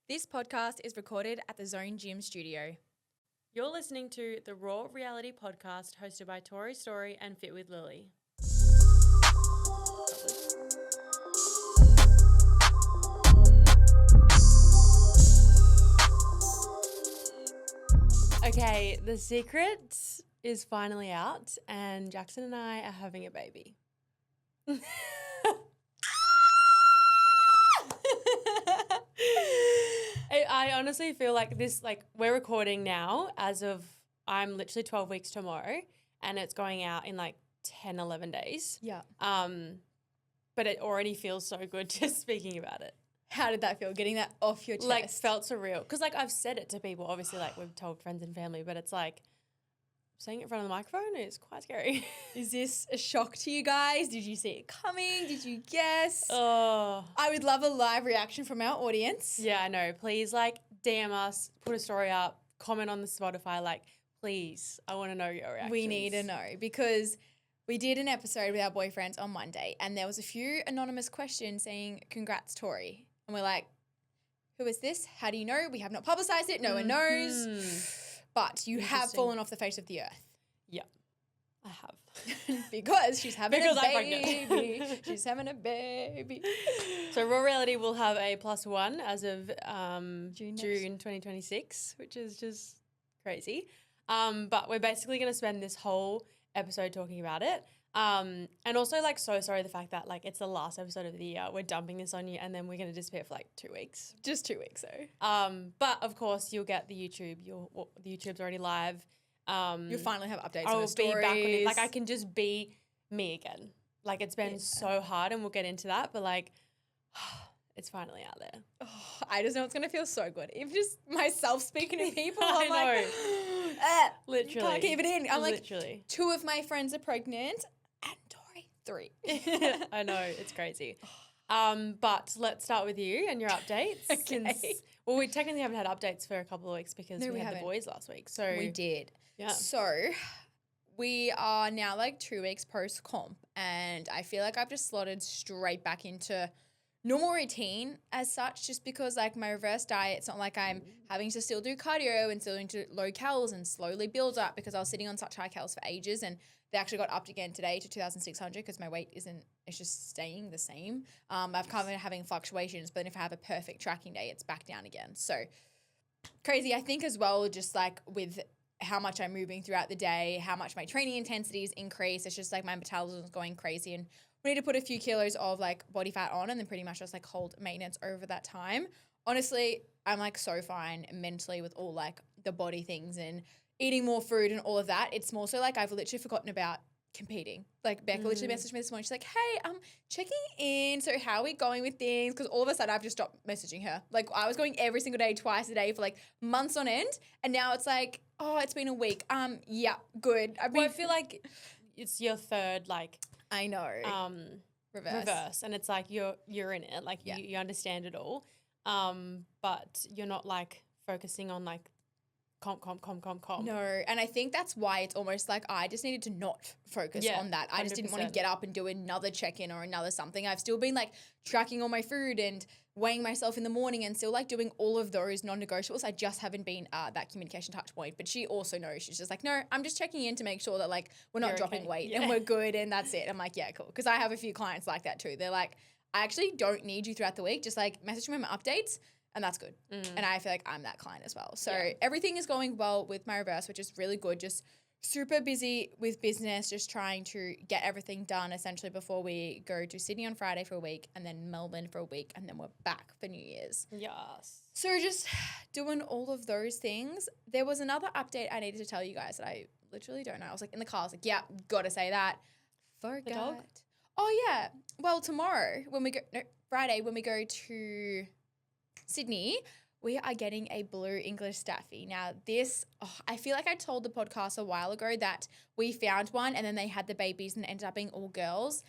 This podcast is recorded at the Zone Gym studio. You're listening to the Raw Reality Podcast hosted by Tori, Story and Fit with Lily. Okay, the secret is finally out and Jackson and I are having a baby. I honestly feel like this, we're recording now as of, I'm literally 12 weeks tomorrow and it's going out in 10, 11 days. Yeah. But it already feels so good just speaking about it. How did that feel, getting that off your chest? Felt surreal. Because, I've said it to people, obviously, we've told friends and family, but it's saying it in front of the microphone is quite scary. Is this a shock to you guys? Did you see it coming? Did you guess? Oh. I would love a live reaction from our audience. Yeah, I know. Please, DM us, put a story up, comment on the Spotify, please. I want to know your reactions. We need to know because we did an episode with our boyfriends on Monday and there was a few anonymous questions saying, congrats, Tori. And we're like, who is this? How do you know? We have not publicized it. No one knows. But you have fallen off the face of the earth. Yeah, I have. Because she's having a I'm baby. pregnant. She's having a baby. So Raw Reality will have a +1 as of June 2026, which is just crazy. But we're basically going to spend this whole episode talking about it. And also so sorry the fact that it's the last episode of the year. We're dumping this on you and then we're going to disappear for 2 weeks. Just 2 weeks though. But of course you'll get the YouTube. The YouTube's already live. You'll finally have updates I on will the stories. be back on it. I can just be me again. It's been so hard and we'll get into that, but it's finally out there. Oh, I just know it's going to feel so good. Even just myself speaking to people, I'm Literally. Can't keep it in. I'm literally. 2 of my friends are pregnant and Tori 3. I know, it's crazy. But let's start with you and your updates. Okay. We technically haven't had updates for a couple of weeks because we had the boys last week. So we did. Yeah. So we are now 2 weeks post-comp and I feel like I've just slotted straight back into normal routine as such, just because my reverse diet, it's not like I'm having to still do cardio and still into low calories and slowly build up because I was sitting on such high calories for ages and they actually got upped again today to 2,600 because my weight it's just staying the same. I've kind of been having fluctuations, but then if I have a perfect tracking day, it's back down again. So crazy. I think as well, just with how much I'm moving throughout the day, how much my training intensity is increased. It's just my metabolism is going crazy and we need to put a few kilos of body fat on and then pretty much just hold maintenance over that time. Honestly, I'm so fine mentally with all the body things and eating more food and all of that. It's more so I've literally forgotten about competing. Becca literally messaged me this morning. She's like, hey, I'm checking in. So how are we going with things? Because all of a sudden I've just stopped messaging her. I was going every single day, twice a day for months on end. And now it's oh, it's been a week. Yeah, good. I feel like it's your third I know. Reverse. And it's you're in it. You understand it all. But you're not focusing on comp. No. And I think that's why it's almost I just needed to not focus on that. I just didn't want to get up and do another check-in or another something. I've still been tracking all my food and weighing myself in the morning and still doing all of those non-negotiables. I just haven't been that communication touch point. But she also knows. She's just no, I'm just checking in to make sure that we're not dropping weight and we're good and that's it. I'm yeah, cool. Because I have a few clients like that too. They're I actually don't need you throughout the week. Just message me my updates. And that's good. And I feel I'm that client as well. So everything is going well with my reverse, which is really good. Just super busy with business, just trying to get everything done essentially before we go to Sydney on Friday for a week and then Melbourne for a week and then we're back for New Year's. Yes. So just doing all of those things. There was another update I needed to tell you guys that I literally don't know. I was in the car. I was yeah, got to say that. Forgot. The dog? Oh, yeah. Well, tomorrow Friday when we go to Sydney, we are getting a blue English Staffy. Now this, I feel I told the podcast a while ago that we found one and then they had the babies and it ended up being all girls.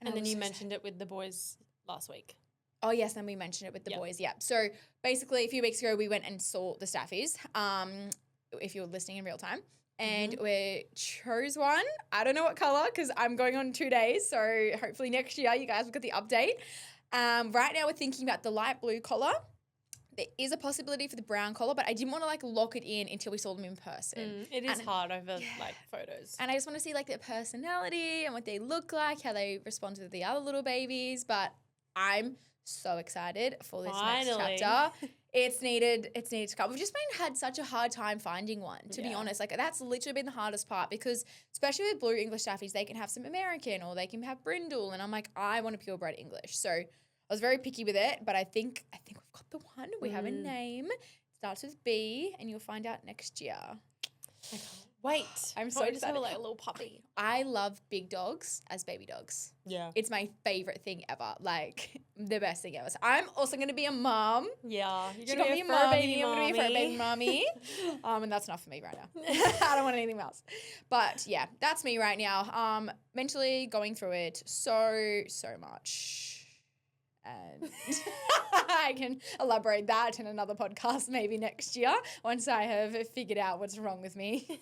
And then you mentioned it with the boys last week. Oh, yes, then we mentioned it with the boys, yeah. So basically a few weeks ago we went and saw the Staffies, if you were listening in real time. And we chose one. I don't know what colour because I'm going on 2 days. So hopefully next year you guys will get the update. Right now we're thinking about the light blue collar. there is a possibility for the brown collar, but I didn't want to like lock it in until we saw them in person. It is hard over like photos. And I just want to see like their personality and what they look like, how they respond to the other little babies. But I'm so excited for this next chapter. It's needed to come. We've just had such a hard time finding one, to be honest. Like that's literally been the hardest part because especially with blue English staffies, they can have some American or they can have brindle. And I'm like, I want a purebred English. So I was very picky with it, but I think we've got the one. We have a name. It starts with B and you'll find out next year. I can't wait. I'm so excited. Like a little puppy. I love big dogs as baby dogs. Yeah. It's my favorite thing ever. Like the best thing ever. So I'm also going to be a mom. Yeah. You're going to be a fur baby. I'm going to be a fur baby mommy. And that's enough for me right now. I don't want anything else. But yeah, that's me right now. Mentally going through it so much. And I can elaborate that in another podcast maybe next year once I have figured out what's wrong with me.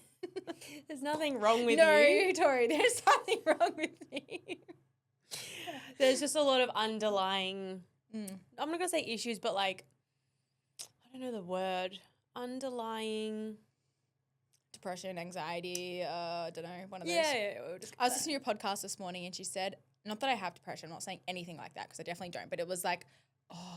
There's nothing wrong with you. No, Tori, there's something wrong with me. There's just a lot of underlying, I'm not going to say issues, but like, I don't know the word, underlying. Depression, anxiety, I don't know, one of those. Yeah. I was listening to your podcast this morning and she said, not that I have depression, I'm not saying anything like that because I definitely don't, but it was like,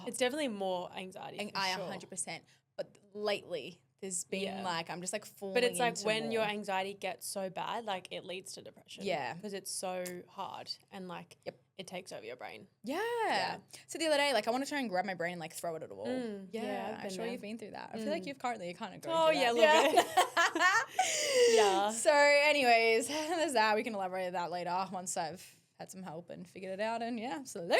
it's definitely more anxiety. And I 100%. But lately, there's been like, I'm just like falling But it's like into when more. your anxiety gets so bad, like it leads to depression. Yeah. Because it's so hard and like it takes over your brain. Yeah. So the other day, like I want to try and grab my brain and like throw it at a wall. Yeah, I'm sure you've been through that. I feel like you're kind of going through that. A little bit. Yeah. So anyways, there's that. We can elaborate on that later once I've had some help and figured it out. And yeah, salute.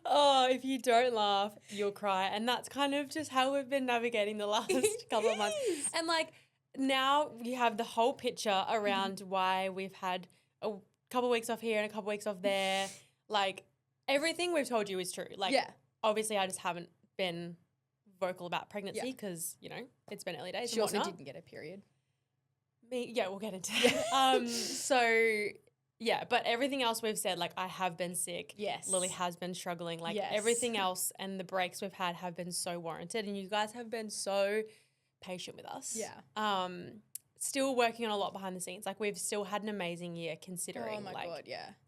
Oh, if you don't laugh, you'll cry. And that's kind of just how we've been navigating the last couple of months. And like now you have the whole picture around why we've had a couple of weeks off here and a couple of weeks off there. Like everything we've told you is true. Like obviously I just haven't been vocal about pregnancy because, you know, it's been early days. She also didn't get a period. We'll get into it. So yeah, but everything else we've said, like I have been sick. Yes. Lily has been struggling. Like everything else and the breaks we've had have been so warranted and you guys have been so patient with us. Yeah. Still working on a lot behind the scenes. Like we've still had an amazing year considering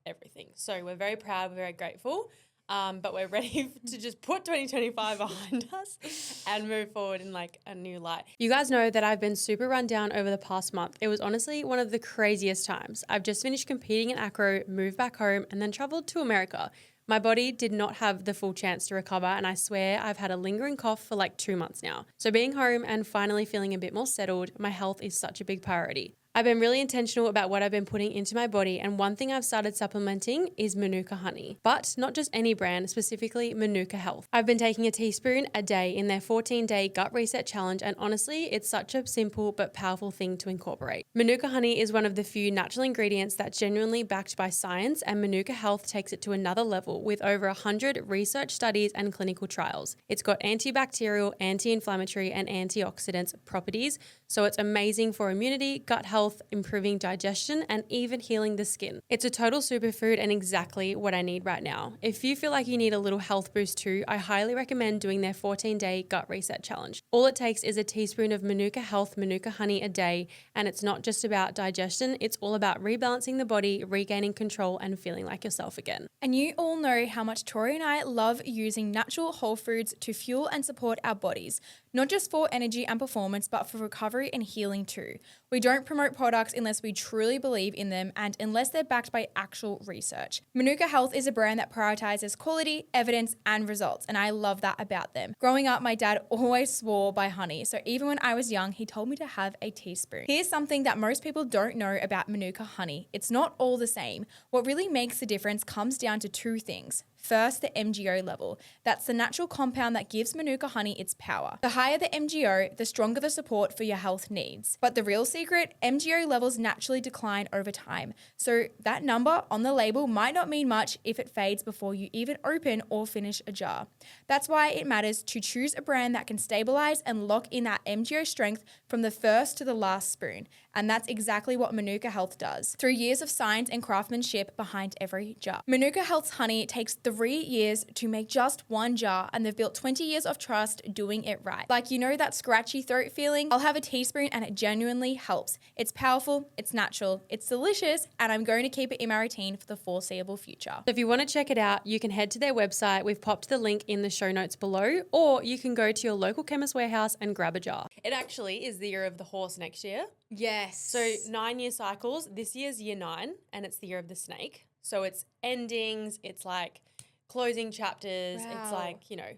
everything. So we're very proud, we're very grateful. But we're ready to just put 2025 behind us and move forward in like a new light. You guys know that I've been super run down over the past month. It was honestly one of the craziest times. I've just finished competing in acro, moved back home, and then traveled to America. My body did not have the full chance to recover, and I swear I've had a lingering cough for like 2 months now. So being home and finally feeling a bit more settled, my health is such a big priority. I've been really intentional about what I've been putting into my body, and one thing I've started supplementing is Manuka honey. But not just any brand, specifically Manuka Health. I've been taking a teaspoon a day in their 14-day gut reset challenge, and honestly, it's such a simple but powerful thing to incorporate. Manuka honey is one of the few natural ingredients that's genuinely backed by science, and Manuka Health takes it to another level with over 100 research studies and clinical trials. It's got antibacterial, anti-inflammatory, and antioxidants properties, so it's amazing for immunity, gut health, improving digestion, and even healing the skin. It's a total superfood and exactly what I need right now. If you feel like you need a little health boost too, I highly recommend doing their 14-day gut reset challenge. All it takes is a teaspoon of Manuka Health Manuka honey a day, and it's not just about digestion, it's all about rebalancing the body, regaining control, and feeling like yourself again. And you all know how much Tori and I love using natural whole foods to fuel and support our bodies, not just for energy and performance, but for recovery and healing too. We don't promote products unless we truly believe in them and unless they're backed by actual research. Manuka Health is a brand that prioritizes quality, evidence, and results, and I love that about them. Growing up, my dad always swore by honey, so even when I was young, he told me to have a teaspoon. Here's something that most people don't know about Manuka honey. It's not all the same. What really makes the difference comes down to two things. First, the MGO level. That's the natural compound that gives Manuka honey its power. The higher the MGO, the stronger the support for your health needs. But the real secret, MGO levels naturally decline over time. So that number on the label might not mean much if it fades before you even open or finish a jar. That's why it matters to choose a brand that can stabilize and lock in that MGO strength from the first to the last spoon. And that's exactly what Manuka Health does, through years of science and craftsmanship behind every jar. Manuka Health's honey takes the 3 years to make just one jar, and they've built 20 years of trust doing it right. Like, you know that scratchy throat feeling? I'll have a teaspoon and it genuinely helps. It's powerful, it's natural, it's delicious, and I'm going to keep it in my routine for the foreseeable future. So if you want to check it out, you can head to their website. We've popped the link in the show notes below, or you can go to your local Chemist Warehouse and grab a jar. It actually is the year of the horse next year. Yes. So 9-year cycles. This year's year 9, and it's the year of the snake. So it's endings, it's like closing chapters, it's Wow. like, you know,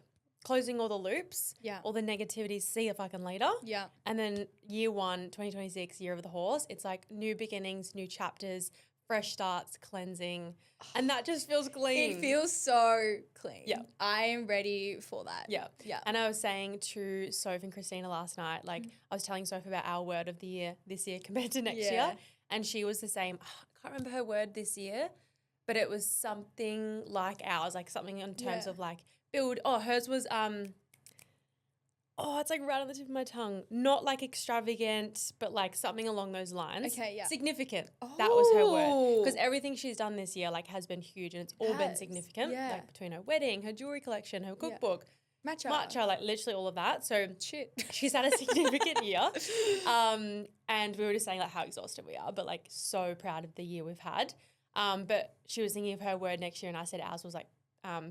closing all the loops, Yeah. all the negativities, see you fucking later. Yeah. And then year 1, 2026, year of the horse, it's like new beginnings, new chapters, fresh starts, cleansing. And that just feels clean. It feels so clean. Yeah. I am ready for that. Yeah. Yeah. And I was saying to Soph and Christina last night, like I was telling Soph about our word of the year this year compared to next Yeah. year. And she was the same. I can't remember her word this year, but it was something like ours, like something in terms Yeah. of like build. Oh, hers was, it's like right on the tip of my tongue. Not like extravagant, but like something along those lines. Okay, yeah. Significant. That was her word. Oh. Because everything she's done this year like has been huge, and it's all been Has, significant. yeah. Like between her wedding, her jewelry collection, her cookbook, matcha, like literally all of that. So Shit. she's had a significant year. And we were just saying like how exhausted we are, but like so proud of the year we've had. But she was thinking of her word next year, and I said ours was like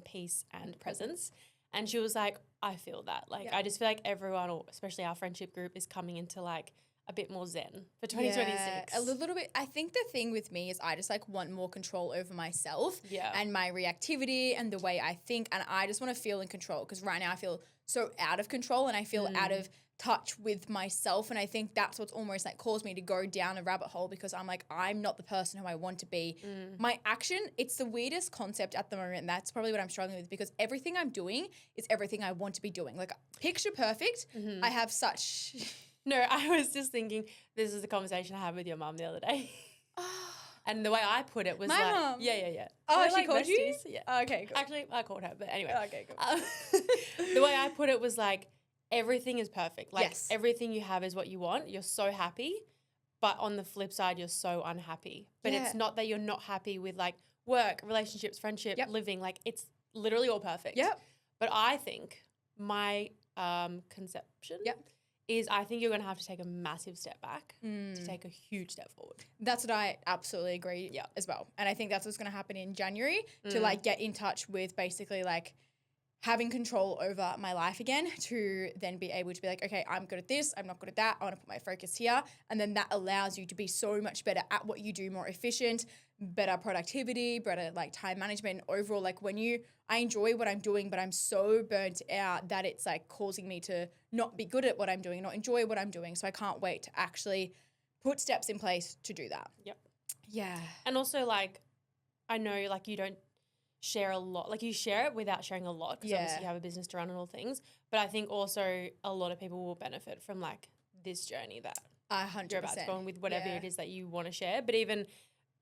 peace and presence. And she was like, I feel that. Like, Yeah. I just feel like everyone, or especially our friendship group, is coming into like a bit more zen for 2026. Yeah, a little bit. I think the thing with me is I just like want more control over myself Yeah. and my reactivity and the way I think. And I just want to feel in control, because right now I feel so out of control and I feel out of touch with myself. And I think that's what's almost like caused me to go down a rabbit hole, because I'm like, I'm not the person who I want to be. My action, it's the weirdest concept at the moment. And that's probably what I'm struggling with, because everything I'm doing is everything I want to be doing. Like picture perfect. I have such... No, I was just thinking, this is a conversation I had with your mum the other day. And the way I put it was My like, mum? yeah. Oh, We're she like called you? besties. Yeah. Okay, cool. Actually, I called her, but anyway. Okay, cool. The way I put it was like, everything is perfect. Like Yes. everything you have is what you want. You're so happy. But on the flip side, you're so unhappy. But Yeah. it's not that you're not happy with like work, relationships, friendship, Yep. living. Like it's literally all perfect. Yep. But I think my conception Yep. is I think you're going to have to take a massive step back Mm. to take a huge step forward. That's what I absolutely agree Yeah. as well. And I think that's what's going to happen in January, to like get in touch with basically like having control over my life again, to then be able to be like, okay, I'm good at this, I'm not good at that, I want to put my focus here. And then that allows you to be so much better at what you do, more efficient, better productivity, better like time management. Overall, like I enjoy what I'm doing, but I'm so burnt out that it's like causing me to not be good at what I'm doing, not enjoy what I'm doing. So I can't wait to actually put steps in place to do that. Yep. Yeah. And also like, I know like you don't share a lot, like you share it without sharing a lot, because obviously you have a business to run and all things. But I think also a lot of people will benefit from like this journey that 100%. you're about to go on with whatever Yeah. it is that you want to share. But even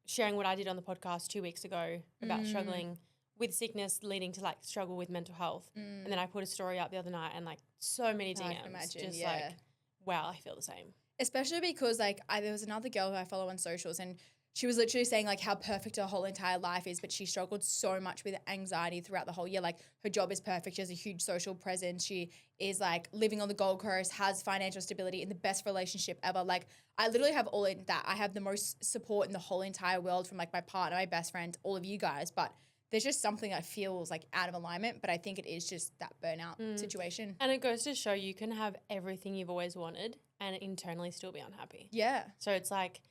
sharing what I did on the podcast 2 weeks ago about struggling with sickness, leading to like struggle with mental health. And then I put a story up the other night, and like so many DMs, I can imagine, just yeah. like, wow, I feel the same. Especially because like there was another girl who I follow on socials, and she was literally saying like how perfect her whole entire life is, but she struggled so much with anxiety throughout the whole year. Like her job is perfect. She has a huge social presence. She is like living on the Gold Coast, has financial stability, in the best relationship ever. Like I literally have all in that. I have the most support in the whole entire world from like my partner, my best friend, all of you guys. But there's just something that feels like out of alignment. But I think it is just that burnout situation. And it goes to show you can have everything you've always wanted and internally still be unhappy. Yeah. So it's like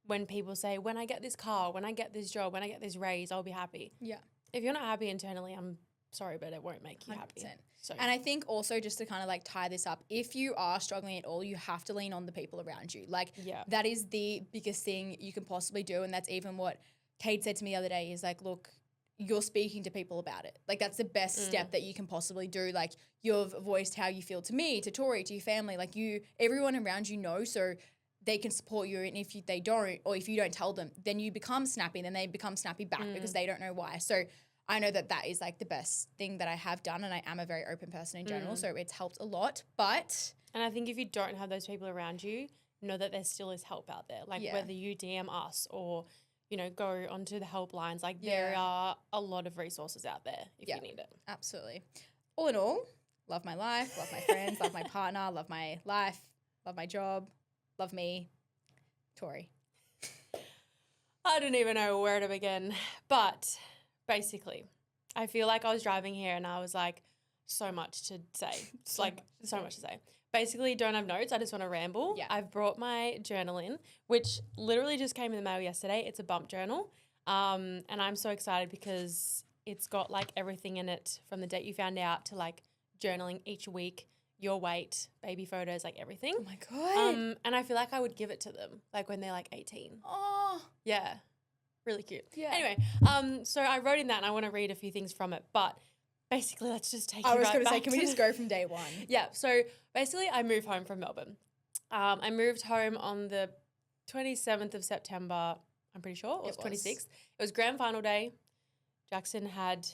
when people say, when I get this car, when I get this job, when I get this raise, I'll be happy. Yeah. If you're not happy internally, I'm sorry, but it won't make you happy. 100%. So And I think also, just to kind of like tie this up, if you are struggling at all, you have to lean on the people around you. Like Yeah. that is the biggest thing you can possibly do. And that's even what Kate said to me the other day, is like, look, you're speaking to people about it. Like that's the best step that you can possibly do. Like you've voiced how you feel to me, to Tori, to your family, like everyone around you knows, so they can support you. And if they don't, or if you don't tell them, then you become snappy, then they become snappy back because they don't know why. So I know that is like the best thing that I have done, and I am a very open person in general, so it's helped a lot. But And I think if you don't have those people around you, know that there still is help out there. Like whether you DM us or go onto the helplines. Like there are a lot of resources out there if you need it. Absolutely. All in all, love my life, love my friends, love my partner, love my life, love my job, love me, Tori. I don't even know where to begin. But basically, I feel like I was driving here and I was like, so much to say. It's like so much to say. Basically, don't have notes. I just want to ramble. Yeah. I've brought my journal in, which literally just came in the mail yesterday. It's a bump journal. And I'm so excited because it's got like everything in it from the date you found out to like journaling each week, your weight, baby photos, like everything. Oh my God. And I feel like I would give it to them like when they're like 18. Oh. Yeah. Really cute. Yeah. Anyway, so I wrote in that and I want to read a few things from it, but basically let's just take I you was right going to say, back can we to just go from day one? Yeah, so basically I moved home from Melbourne. I moved home on the 27th of September, I'm pretty sure, or it was 26th. It was grand final day. Jackson had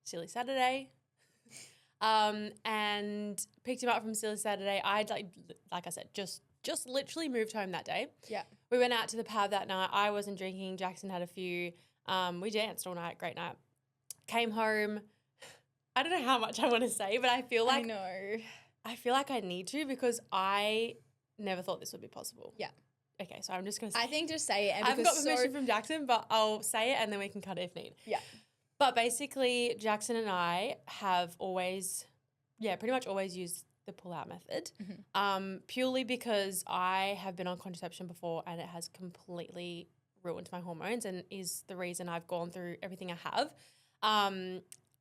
Silly Saturday. And picked him up from Silly Saturday. I like I said, just literally moved home that day. Yeah. We went out to the pub that night. I wasn't drinking. Jackson had a few. We danced all night. Great night. Came home. I don't know how much I want to say, but I feel like I feel like I need to because I never thought this would be possible. Yeah. Okay, so I'm just going to say I think just say it. And I haven't got permission from Jackson, but I'll say it and then we can cut it if need. Yeah. But basically, Jackson and I have always, pretty much always used the pull-out method, purely because I have been on contraception before and it has completely ruined my hormones and is the reason I've gone through everything I have.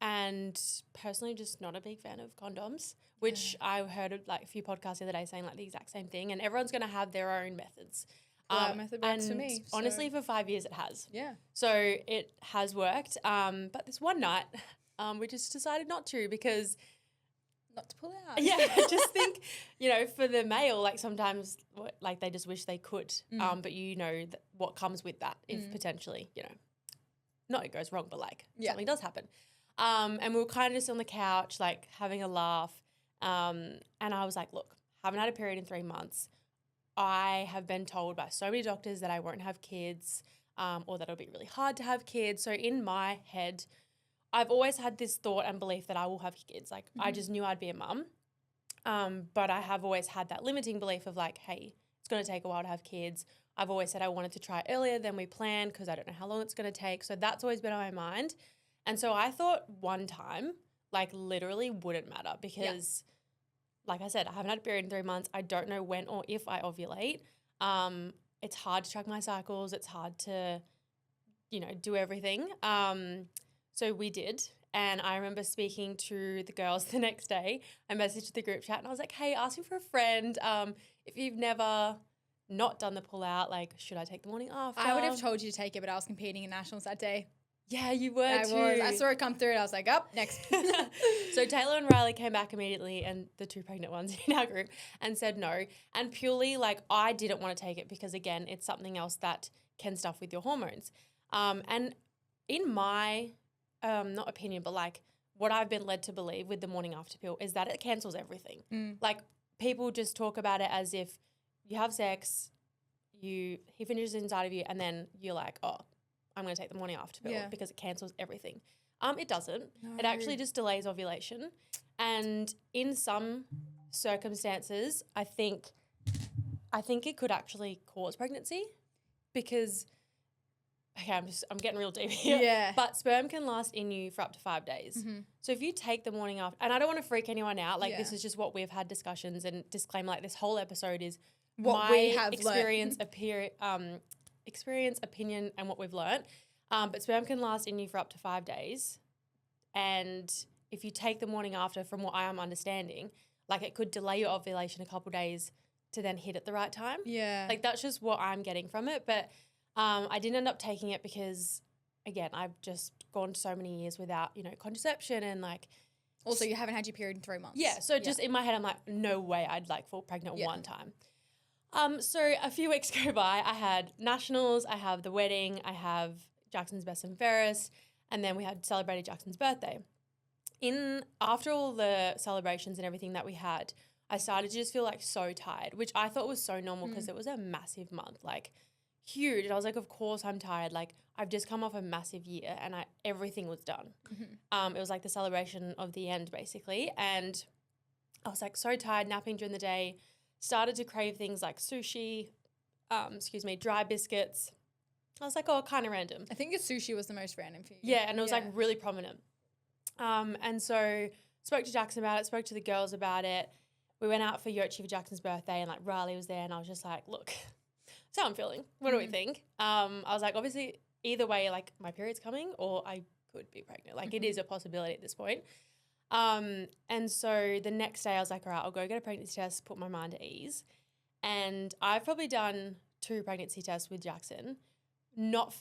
And personally, just not a big fan of condoms, which I heard like a few podcasts the other day saying like the exact same thing. And everyone's going to have their own methods. Method works for me. Honestly, for 5 years it has. Yeah. So it has worked. But this one night, we just decided not to because not to pull out. Yeah, I just think, for the male, like sometimes like they just wish they could. But what comes with that if potentially, not it goes wrong, but like something does happen. And we were kind of just on the couch, like having a laugh. And I was like, look, haven't had a period in 3 months. I have been told by so many doctors that I won't have kids or that it'll be really hard to have kids. So in my head, I've always had this thought and belief that I will have kids. Like I just knew I'd be a mum. But I have always had that limiting belief of like, hey, it's going to take a while to have kids. I've always said I wanted to try it earlier than we planned because I don't know how long it's going to take. So that's always been on my mind. And so I thought one time, like literally wouldn't matter because like I said, I haven't had a period in 3 months. I don't know when or if I ovulate. It's hard to track my cycles. It's hard to, do everything. So we did. And I remember speaking to the girls the next day. I messaged the group chat and I was like, hey, asking for a friend. If you've never not done the pull out, like, should I take the morning after? I would have told you to take it, but I was competing in nationals that day. Yeah, you were too. I saw it come through and I was like, next. So Taylor and Riley came back immediately and the 2 pregnant ones in our group and said no. And purely like I didn't want to take it because again, it's something else that can stuff with your hormones. And in my, not opinion, but like what I've been led to believe with the morning after pill is that it cancels everything. Like people just talk about it as if you have sex, he finishes inside of you and then you're like, oh, I'm going to take the morning after pill because it cancels everything. It doesn't. No. It actually just delays ovulation. And in some circumstances, I think it could actually cause pregnancy because, okay, I'm getting real deep here. Yeah. But sperm can last in you for up to 5 days. So if you take the morning after, and I don't want to freak anyone out, like this is just what we've had discussions and disclaimer, like this whole episode is what my we have experience, opinion, and what we've learnt. But sperm can last in you for up to 5 days. And if you take the morning after, from what I am understanding, like it could delay your ovulation a couple days to then hit at the right time. Yeah. Like that's just what I'm getting from it. But I didn't end up taking it because, again, I've just gone so many years without, contraception and like. Also, you haven't had your period in 3 months. Yeah. So just in my head, I'm like, no way I'd like fall pregnant one time. So a few weeks go by, I had nationals, I have the wedding, I have Jackson's best and fairest, and then we had celebrated Jackson's birthday. After all the celebrations and everything that we had, I started to just feel like so tired, which I thought was so normal because it was a massive month. Like huge. And I was like, of course I'm tired. Like, I've just come off a massive year and everything was done. It was like the celebration of the end, basically. And I was like so tired, napping during the day, started to crave things like sushi, dry biscuits. I was like, oh, kind of random. I think your sushi was the most random for you. Yeah, and it was like really prominent. And so spoke to Jackson about it, spoke to the girls about it. We went out for Yochi for Jackson's birthday and like Riley was there and I was just like, look, that's how I'm feeling. What do we think? I was like, obviously, either way, like my period's coming or I could be pregnant. Like it is a possibility at this point. And so the next day I was like, all right, I'll go get a pregnancy test, put my mind at ease. And I've probably done 2 pregnancy tests with Jackson, not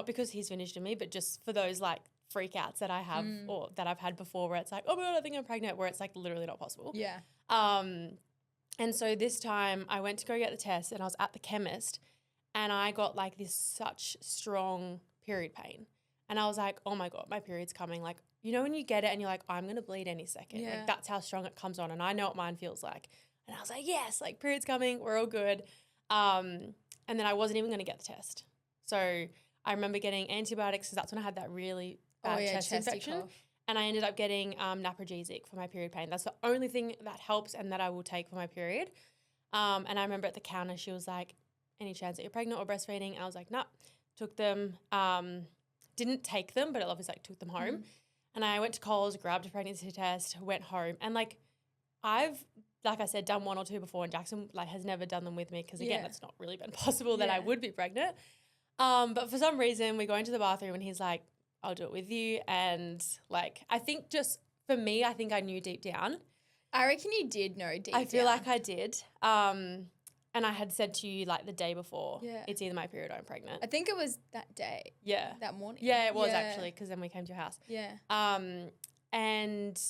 because he's finished in me, but just for those like freakouts that I have or that I've had before where it's like, oh my God, I think I'm pregnant, where it's like literally not possible. Yeah. And so this time I went to go get the test and I was at the chemist and I got like this such strong period pain. And I was like, oh my God, my period's coming. Like, you know when you get it and you're like, I'm going to bleed any second. Yeah. Like that's how strong it comes on. And I know what mine feels like. And I was like, yes, like period's coming. We're all good. And then I wasn't even going to get the test. So I remember getting antibiotics because that's when I had that really bad chest infection. Cough. And I ended up getting naproxenic for my period pain. That's the only thing that helps and that I will take for my period. And I remember at the counter, she was like, any chance that you're pregnant or breastfeeding? And I was like, nah. Took them, didn't take them, but I obviously like took them home. And I went to Coles, grabbed a pregnancy test, went home. And like I've, like I said, done 1 or 2 before and Jackson like has never done them with me because again, it's not really been possible that I would be pregnant. But for some reason we go into the bathroom and he's like, I'll do it with you. And like, I think just for me, I think I knew deep down. I reckon you did know deep down. I feel like I did. And I had said to you like the day before, it's either my period or I'm pregnant. I think it was that day. Yeah. That morning. Yeah, it was actually because then we came to your house. Yeah. And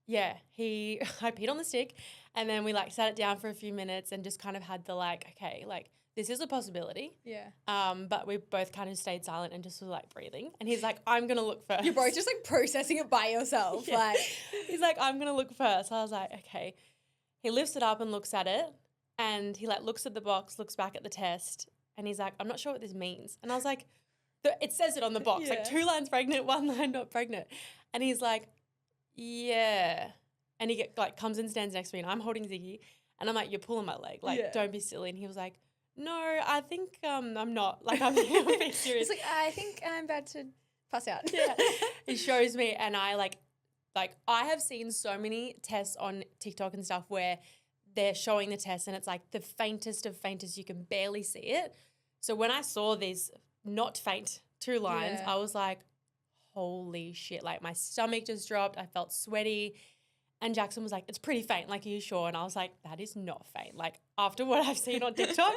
yeah, I peed on the stick and then we like sat it down for a few minutes and just kind of had the like, okay, like this is a possibility. Yeah. But we both kind of stayed silent and just were like breathing. And he's like, I'm going to look first. You're both just like processing it by yourself. Yeah. Like he's like, I'm going to look first. I was like, okay. He lifts it up and looks at it and he like looks at the box, looks back at the test and he's like, I'm not sure what this means. And I was like, it says it on the box, like 2 lines pregnant, 1 line not pregnant. And he's like, yeah. And he comes and stands next to me and I'm holding Ziggy and I'm like, you're pulling my leg. Like, don't be silly. And he was like, no, I think I'm not. Like, I'm being serious. It's like, I think I'm about to pass out. Yeah. He shows me and I like I have seen so many tests on TikTok and stuff where they're showing the test and it's like the faintest of faintest, you can barely see it. So when I saw these not faint 2 lines, I was like, holy shit. Like my stomach just dropped. I felt sweaty. And Jackson was like, it's pretty faint. Like, are you sure? And I was like, that is not faint. Like after what I've seen on TikTok,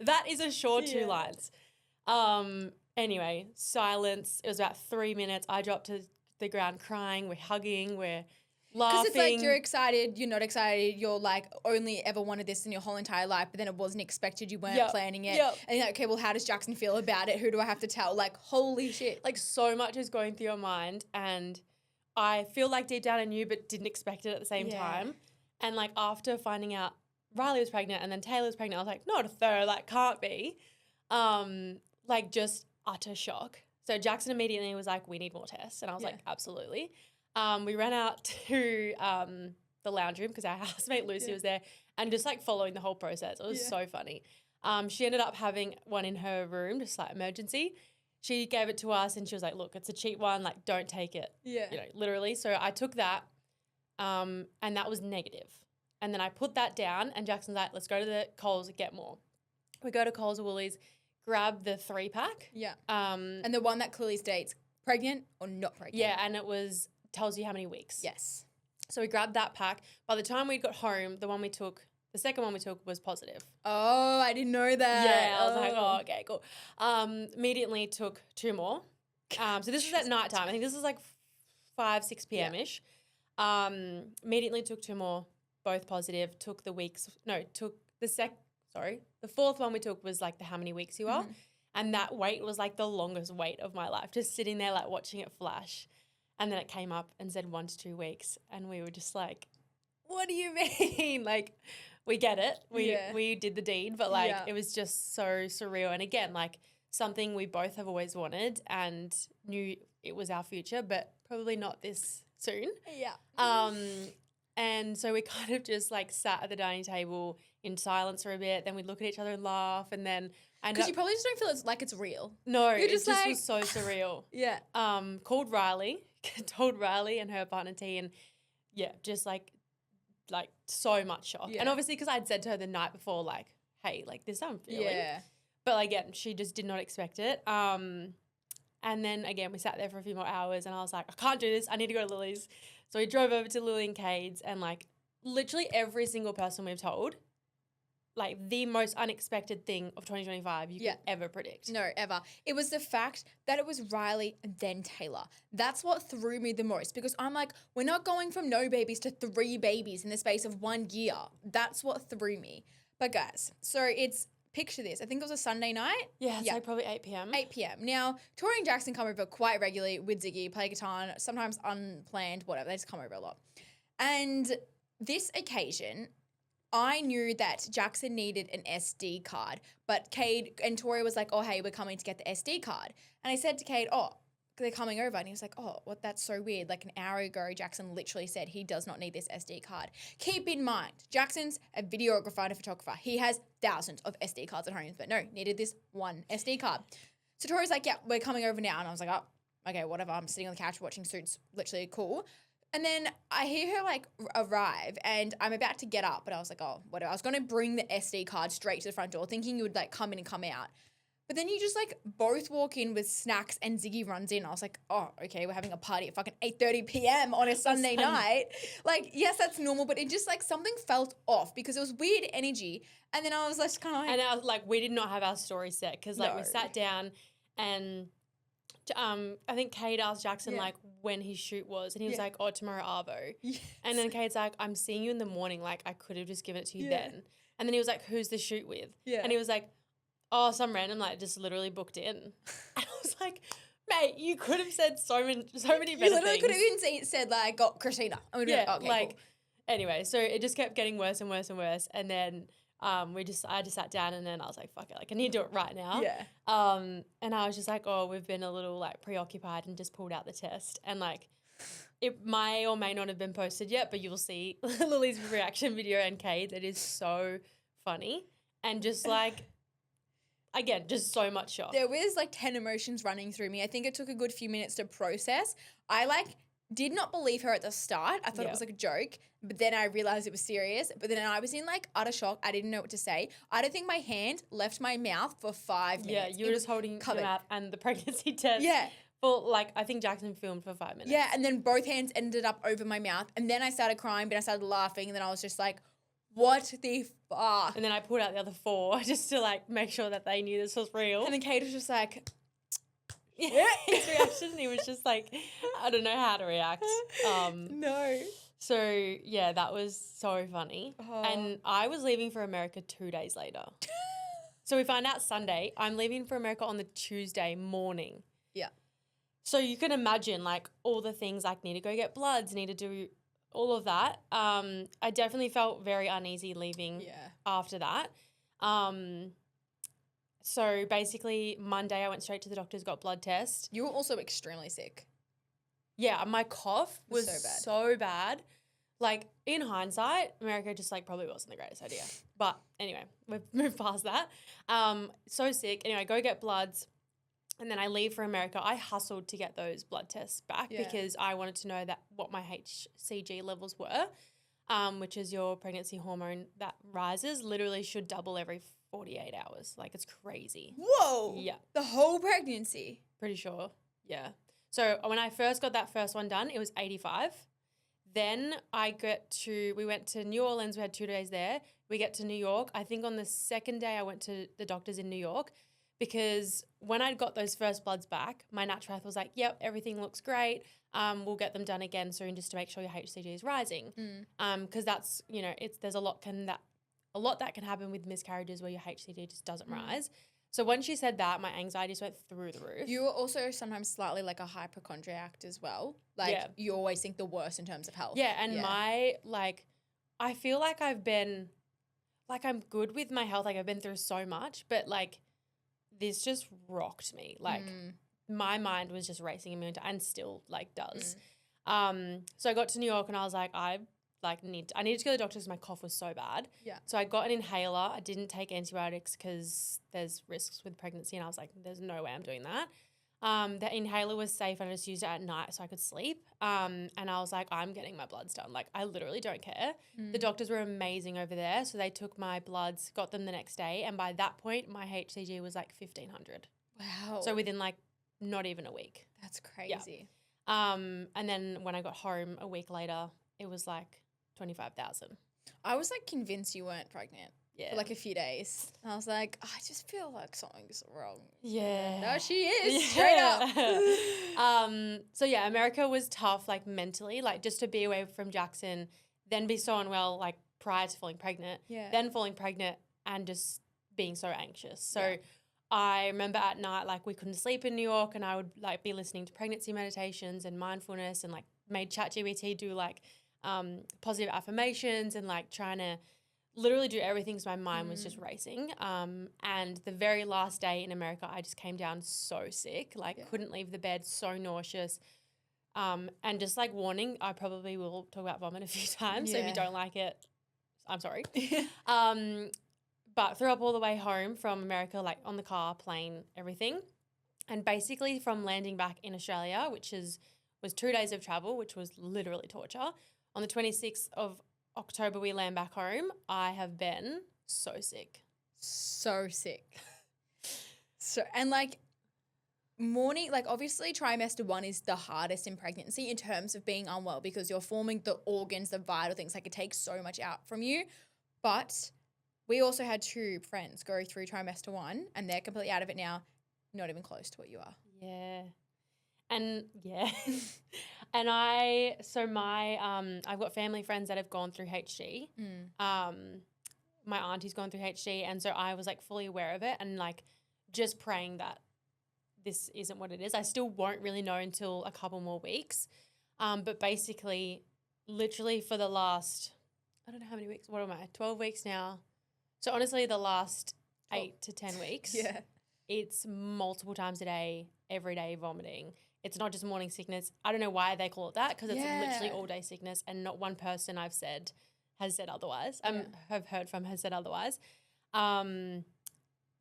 that is a sure 2 lines. Anyway, silence. It was about 3 minutes. I dropped to the ground crying. We're hugging. We're laughing. Because it's like you're excited, you're not excited, you're like only ever wanted this in your whole entire life, but then it wasn't expected, you weren't planning it. And you're like, okay, well, how does Jackson feel about it? Who do I have to tell? Like, holy shit. Like so much is going through your mind and I feel like deep down I knew but didn't expect it at the same time. And like after finding out Riley was pregnant and then Taylor was pregnant, I was like, not a third, like can't be. Like just utter shock. So Jackson immediately was like, we need more tests. And I was like, absolutely. We ran out to the lounge room because our housemate Lucy was there and just like following the whole process. It was so funny. She ended up having one in her room, just like emergency. She gave it to us and she was like, look, it's a cheap one. Like, don't take it. Yeah. You know, literally. So I took that and that was negative. And then I put that down and Jackson's like, let's go to the Coles and get more. We go to Coles or Woolies, grab the 3-pack. Yeah. And the one that clearly states pregnant or not pregnant. Yeah, and it tells you how many weeks. Yes. So we grabbed that pack. By the time we got home, the second one we took was positive. Oh, I didn't know that. Yeah, I was like, oh, okay, cool. Immediately took 2 more. So this was at night time. I think this was like 5, 6 p.m.-ish. Immediately took 2 more, both positive. The 4th one we took was like the how many weeks you are. And that wait was like the longest wait of my life, just sitting there like watching it flash. And then it came up and said 1 to 2 weeks. And we were just like, what do you mean? Like, we get it. Yeah. We did the deed, but like Yeah. it was just so surreal. And again, like something we both have always wanted and knew it was our future, but probably not this soon. Yeah. And so we kind of just like sat at the dining table in silence for a bit. Then we'd look at each other and laugh, and then Because you probably just don't feel like it's real. no, You're it just just like- was so surreal. Yeah. Called Riley, told Riley and her partner T, and yeah, just like so much shock. Yeah. And obviously because I'd said to her the night before, like, hey, like this I'm feeling. Yeah. But again, she just did not expect it. And then again, we sat there for a few more hours, and I was like, I can't do this. I need to go to Lily's. So we drove over to Lily and Cade's, and like literally every single person we've told, like the most unexpected thing of 2025 you could ever predict. No, ever. It was the fact that it was Riley and then Taylor. That's what threw me the most, because I'm like, we're not going from no babies to 3 babies in the space of 1 year. That's what threw me. But guys, so it's, picture this. I think it was a Sunday night. Yeah, it's like probably 8 p.m. 8 p.m. Now, Tori and Jackson come over quite regularly with Ziggy, play guitar, sometimes unplanned, whatever. They just come over a lot. And this occasion, I knew that Jackson needed an SD card, but Cade and Tori was like, oh, hey, we're coming to get the SD card. And I said to Cade, oh, they're coming over. And he was like, oh, well, that's so weird. Like an hour ago, Jackson literally said he does not need this SD card. Keep in mind, Jackson's a videographer and a photographer. He has thousands of SD cards at home, but no, needed this one SD card. So Tori's like, yeah, we're coming over now. And I was like, oh, okay, whatever. I'm sitting on the couch watching Suits, literally cool. And then I hear her like arrive, and I'm about to get up, but I was like, oh, whatever. I was going to bring the SD card straight to the front door, thinking you would like come in and come out. But then you just like both walk in with snacks, and Ziggy runs in. I was like, oh, okay, we're having a party at fucking 8:30 p.m. on a Sunday night. Like, yes, that's normal, but it just like something felt off because it was weird energy. And then I was just kind of like, And I was like, we did not have our story set because like we No. sat down and I think Cade asked Jackson like when his shoot was, and he was like, oh, tomorrow Arvo. yes. And then Cade's like, I'm seeing you in the morning. Like, I could have just given it to you Yeah. then. And then he was like, who's the shoot with? Yeah. And he was like, oh, some random, like, just literally booked in. And I was like, mate, you could have said so many better You literally things. could have even said like, got Christina. I would Yeah, like, okay, like, cool. anyway, so it just kept getting worse and worse and worse. And then I just sat down, and then I was like, fuck it, like, I need to do it right now. Yeah. And I was just like, oh, we've been a little like preoccupied and just pulled out the test. And like, it may or may not have been posted yet, but you'll see Lily's reaction video and Cade. It is so funny. And just like, again, just so much shock. There was like 10 emotions running through me. I think it took a good few minutes to process. I like did not believe her at the start. I thought it was like a joke, but then I realized it was serious. But then I was in like utter shock. I didn't know what to say. I don't think my hand left my mouth for 5 minutes. Yeah, you were just holding covered. your mouth and the pregnancy test. Yeah. For like, I think Jackson filmed for 5 minutes. Yeah, and then both hands ended up over my mouth. And then I started crying, but I started laughing. And then I was just like, what the fuck? And then I pulled out the other 4 just to like make sure that they knew this was real. And then Kate was just like, yeah, his reaction, he was just like, I don't know how to react. no. So yeah, that was so funny. Oh. And I was leaving for America 2 days later. So we find out Sunday. I'm leaving for America on the Tuesday morning. Yeah. So you can imagine like all the things like need to go get bloods, need to do all of that. I definitely felt very uneasy leaving after that. So basically Monday I went straight to the doctor's, got blood test. You were also extremely sick. Yeah, my cough was So bad. so bad. Like in hindsight, America just like probably wasn't the greatest idea. But anyway, we've moved past that. So sick. Anyway, go get bloods. And then I leave for America. I hustled to get those blood tests back because I wanted to know that what my HCG levels were, which is your pregnancy hormone that rises, literally should double every 48 hours. Like it's crazy. Whoa. Yeah. The whole pregnancy. Pretty sure. Yeah. So when I first got that first one done, it was 85. Then we went to New Orleans. We had 2 days there. We get to New York. I think on the second day I went to the doctors in New York because when I got those first bloods back, my naturopath was like, yep, everything looks great. We'll get them done again soon just to make sure your HCG is rising. Because that's, there's a lot that can happen with miscarriages where your HCG just doesn't rise. So when she said that, my anxiety just went through the roof. You were also sometimes slightly like a hypochondriac as well. Like you always think the worst in terms of health. Yeah, and I feel like I've been like I'm good with my health. Like I've been through so much, but like this just rocked me. Like my mind was just racing a million times and still like does. So I got to New York and I was like, I needed to go to the doctor because my cough was so bad. Yeah. So I got an inhaler. I didn't take antibiotics because there's risks with pregnancy, and I was like, there's no way I'm doing that. The inhaler was safe and I just used it at night so I could sleep. And I was like, I'm getting my bloods done. Like I literally don't care. The doctors were amazing over there. So they took my bloods, got them the next day. And by that point, my HCG was like 1,500. Wow. So within like not even a week. That's crazy. And then when I got home a week later, it was like 25,000. I was like convinced you weren't pregnant. Yeah. For like a few days. And I was like, I just feel like something's wrong. Yeah. No, she is. Straight up. So yeah, America was tough, like mentally, like just to be away from Jackson, then be so unwell, like prior to falling pregnant, then falling pregnant and just being so anxious. So I remember at night, like we couldn't sleep in New York, and I would like be listening to pregnancy meditations and mindfulness, and like made ChatGPT do like positive affirmations and like trying to literally do everything so my mind was just racing. And the very last day in America, I just came down so sick, like couldn't leave the bed, so nauseous. And just like warning, I probably will talk about vomit a few times. So if you don't like it, I'm sorry. But threw up all the way home from America, like on the car, plane, everything. And basically from landing back in Australia, which was 2 days of travel, which was literally torture. On the 26th of October, we land back home. I have been so sick. So sick. And like morning, like obviously trimester 1 is the hardest in pregnancy in terms of being unwell because you're forming the organs, the vital things. Like it takes so much out from you. But we also had 2 friends go through trimester 1 and they're completely out of it now, not even close to what you are. Yeah. And and I've got family friends that have gone through HG. My auntie's gone through HG, and so I was like fully aware of it and like just praying that this isn't what it is. I still won't really know until a couple more weeks. But basically, literally for the last, I don't know how many weeks, what am I, 12 weeks now? So honestly, the last 8 to 10 weeks, it's multiple times a day, every day vomiting. It's not just morning sickness. I don't know why they call it that because it's literally all day sickness, and not one person has said otherwise. Have heard from has said otherwise.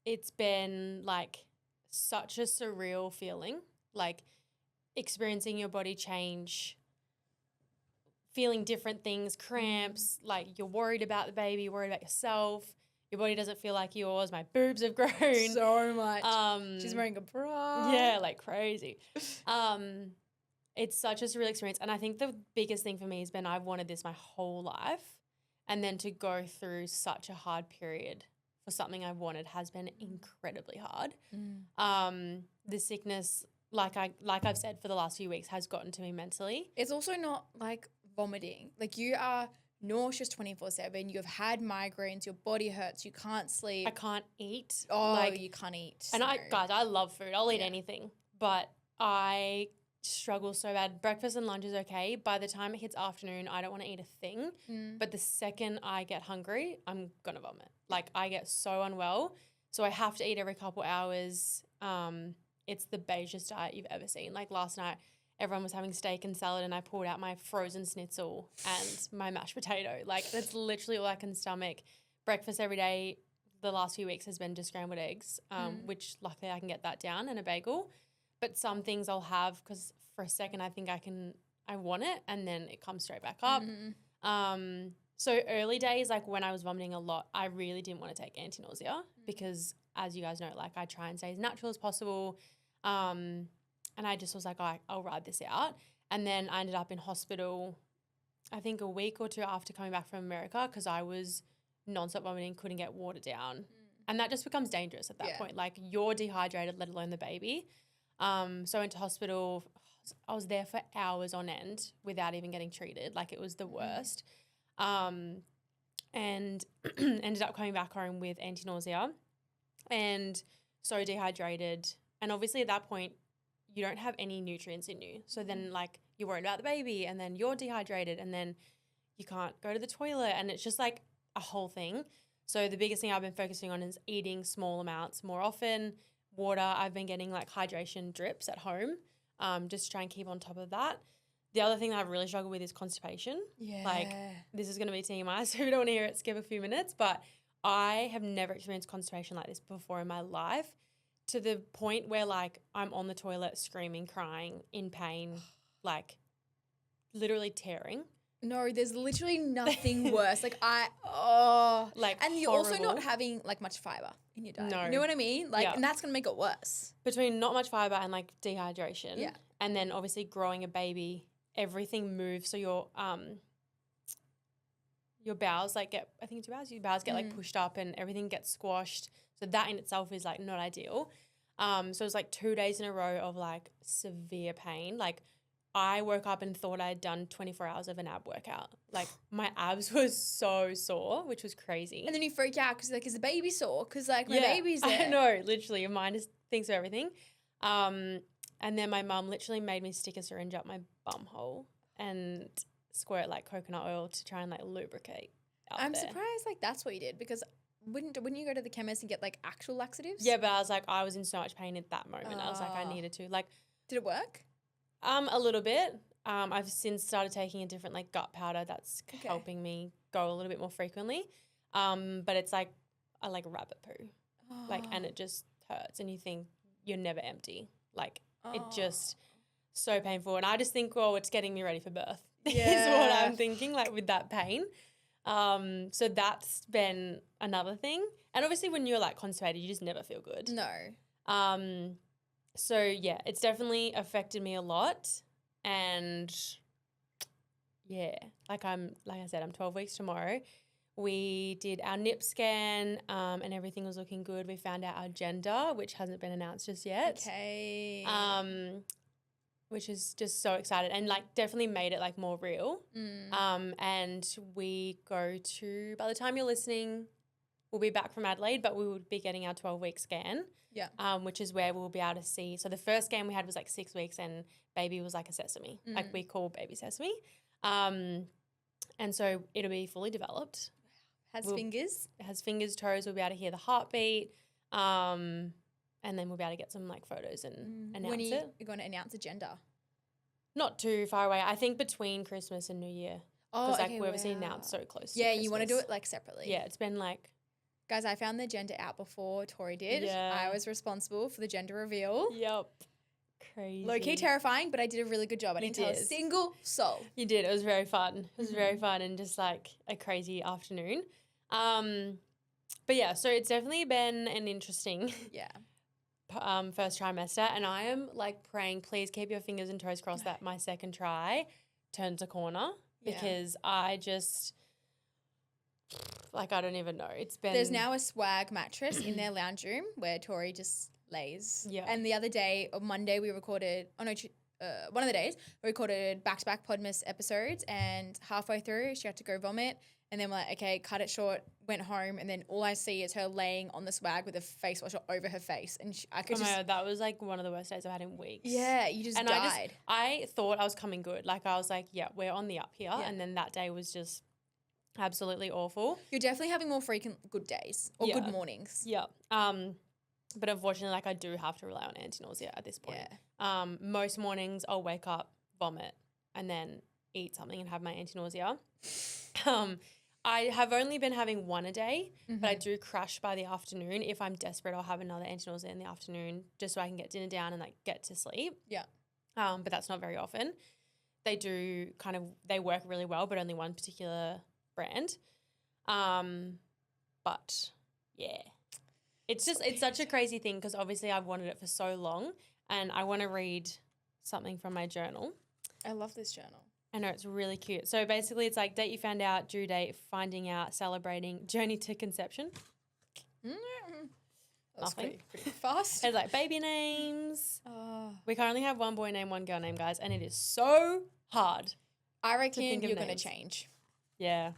It's been like such a surreal feeling, like experiencing your body change, feeling different things, cramps, like you're worried about the baby, you're worried about yourself. Your body doesn't feel like yours. My boobs have grown so much. She's wearing a bra. Yeah, like crazy. It's such a surreal experience, and I think the biggest thing for me has been I've wanted this my whole life, and then to go through such a hard period for something I've wanted has been incredibly hard. The sickness, like I've said for the last few weeks, has gotten to me mentally. It's also not like vomiting. Like you are nauseous 24/7. You've had migraines. Your body hurts. You can't sleep. I can't eat. Oh, you can't eat. And I love food. I'll eat anything, but I struggle so bad. Breakfast and lunch is okay. By the time it hits afternoon, I don't want to eat a thing. But the second I get hungry, I'm gonna vomit. Like I get so unwell, so I have to eat every couple hours. It's the beigest diet you've ever seen. Like last night, everyone was having steak and salad, and I pulled out my frozen schnitzel and my mashed potato. Like that's literally all I can stomach. Breakfast every day the last few weeks has been just scrambled eggs, which luckily I can get that down, and a bagel. But some things I'll have because for a second I think I want it, and then it comes straight back up. So early days, like when I was vomiting a lot, I really didn't want to take anti-nausea because, as you guys know, like I try and stay as natural as possible. And I just was like, I'll ride this out. And then I ended up in hospital, I think a week or 2 after coming back from America because I was nonstop vomiting, couldn't get water down. And that just becomes dangerous at that point. Like you're dehydrated, let alone the baby. So I went to hospital. I was there for hours on end without even getting treated. Like it was the worst. And ended up coming back home with anti-nausea and so dehydrated. And obviously at that point, you don't have any nutrients in you. So then like you're worried about the baby, and then you're dehydrated, and then you can't go to the toilet, and it's just like a whole thing. So the biggest thing I've been focusing on is eating small amounts more often. Water, I've been getting like hydration drips at home, just to try and keep on top of that. The other thing that I've really struggled with is constipation. Yeah. Like, this is going to be TMI, so if you don't want to hear it, skip a few minutes. But I have never experienced constipation like this before in my life, to the point where, like, I'm on the toilet screaming, crying, in pain, like, literally tearing. No, there's literally nothing worse. Like, Like, and you're also horrible. not having, like, much fiber in your diet. No. You know what I mean? Like, Yeah. and that's going to make it worse. Between not much fiber and, like, dehydration. Yeah. And then obviously growing a baby, everything moves. So your bowels, like, get, I think it's your bowels get, like, pushed up and everything gets squashed. So that in itself is, like, not ideal. So it was, like, 2 days in a row of, like, severe pain. Like, I woke up and thought I had done 24 hours of an ab workout. Like, my abs were so sore, which was crazy. And then you freak out because, like, is the baby sore? Because, like, my baby's there. I know, literally. Your mind just thinks of everything. And then my mum literally made me stick a syringe up my bum hole and squirt, like, coconut oil to try and, like, lubricate out I'm there. surprised, like, that's what you did, because wouldn't you go to the chemist and get, like, actual laxatives? Yeah, but I was like, I was in so much pain at that moment. I was like, I needed to. Like, did it work? a little bit. I've since started taking a different, like, gut powder that's helping me go a little bit more frequently. But it's like a, like, rabbit poo. Like, and it just hurts and you think you're never empty. Like, it just so painful. And I just think, well, it's getting me ready for birth is what I'm thinking, like, with that pain. So that's been another thing. And obviously when you're, like, constipated, you just never feel good. No. So yeah, it's definitely affected me a lot. And yeah, like I said, I'm 12 weeks tomorrow. We did our nip scan, and everything was looking good. We found out our gender, which hasn't been announced just yet. Okay. Which is just so excited, and, like, definitely made it, like, more real. And we go to, by the time you're listening, we'll be back from Adelaide, but we would be getting our 12-week scan. Yeah. Which is where we'll be able to see. So the first scan we had was, like, 6 weeks, and baby was like a sesame. Like, we call baby sesame. And so it'll be fully developed. Has fingers. It has fingers, toes. We'll be able to hear the heartbeat. And then we'll be able to get some, like, photos and announce when it. you're going to announce a gender? Not too far away. I think between Christmas and New Year. Oh, because, okay, like, we're obviously announced so close to Yeah, you want to do Christmas. it, like, separately. Yeah, it's been, like... Guys, I found the gender out before Tori did. Yeah. I was responsible for the gender reveal. Yep. Crazy. Low-key terrifying, but I did a really good job. I didn't tell a did. single soul. You did. It was very fun. It was very fun and just, like, a crazy afternoon. But yeah, so it's definitely been an interesting Yeah. first trimester, and I am, like, praying, please keep your fingers and toes crossed that my second try turns a corner, because I just, like, I don't even know. It's been... There's now a swag mattress in their lounge room where Tori just lays. Yeah. And the other day, on Monday, we recorded, one of the days, we recorded back-to-back Podmas episodes, and halfway through, she had to go vomit. And then we're like, okay, cut it short, went home, and then all I see is her laying on the swag with a face washer over her face. And I could Oh my God, that was, like, one of the worst days I've had in weeks. Yeah, you just and died. I thought I was coming good. Like, I was like, yeah, we're on the up here. And then that day was just absolutely awful. You're definitely having more frequent good days or good mornings. Yeah. But unfortunately, like, I do have to rely on anti-nausea at this point. Yeah. Most mornings I'll wake up, vomit, and then eat something and have my anti-nausea. I have only been having one a day, but I do crash by the afternoon. If I'm desperate, I'll have another anti-nausea in the afternoon just so I can get dinner down and, like, get to sleep. Yeah. But that's not very often. They work really well, but only one particular brand. But yeah, it's such a crazy thing, because obviously I've wanted it for so long, and I want to read something from my journal. I love this journal. I know, it's really cute. So basically it's like date you found out, due date, finding out, celebrating, journey to conception. That was Nothing. pretty fast. It's like baby names. Oh. We currently have one boy name, one girl name, guys, and it is so hard. I reckon think of you're going to names. change. Yeah.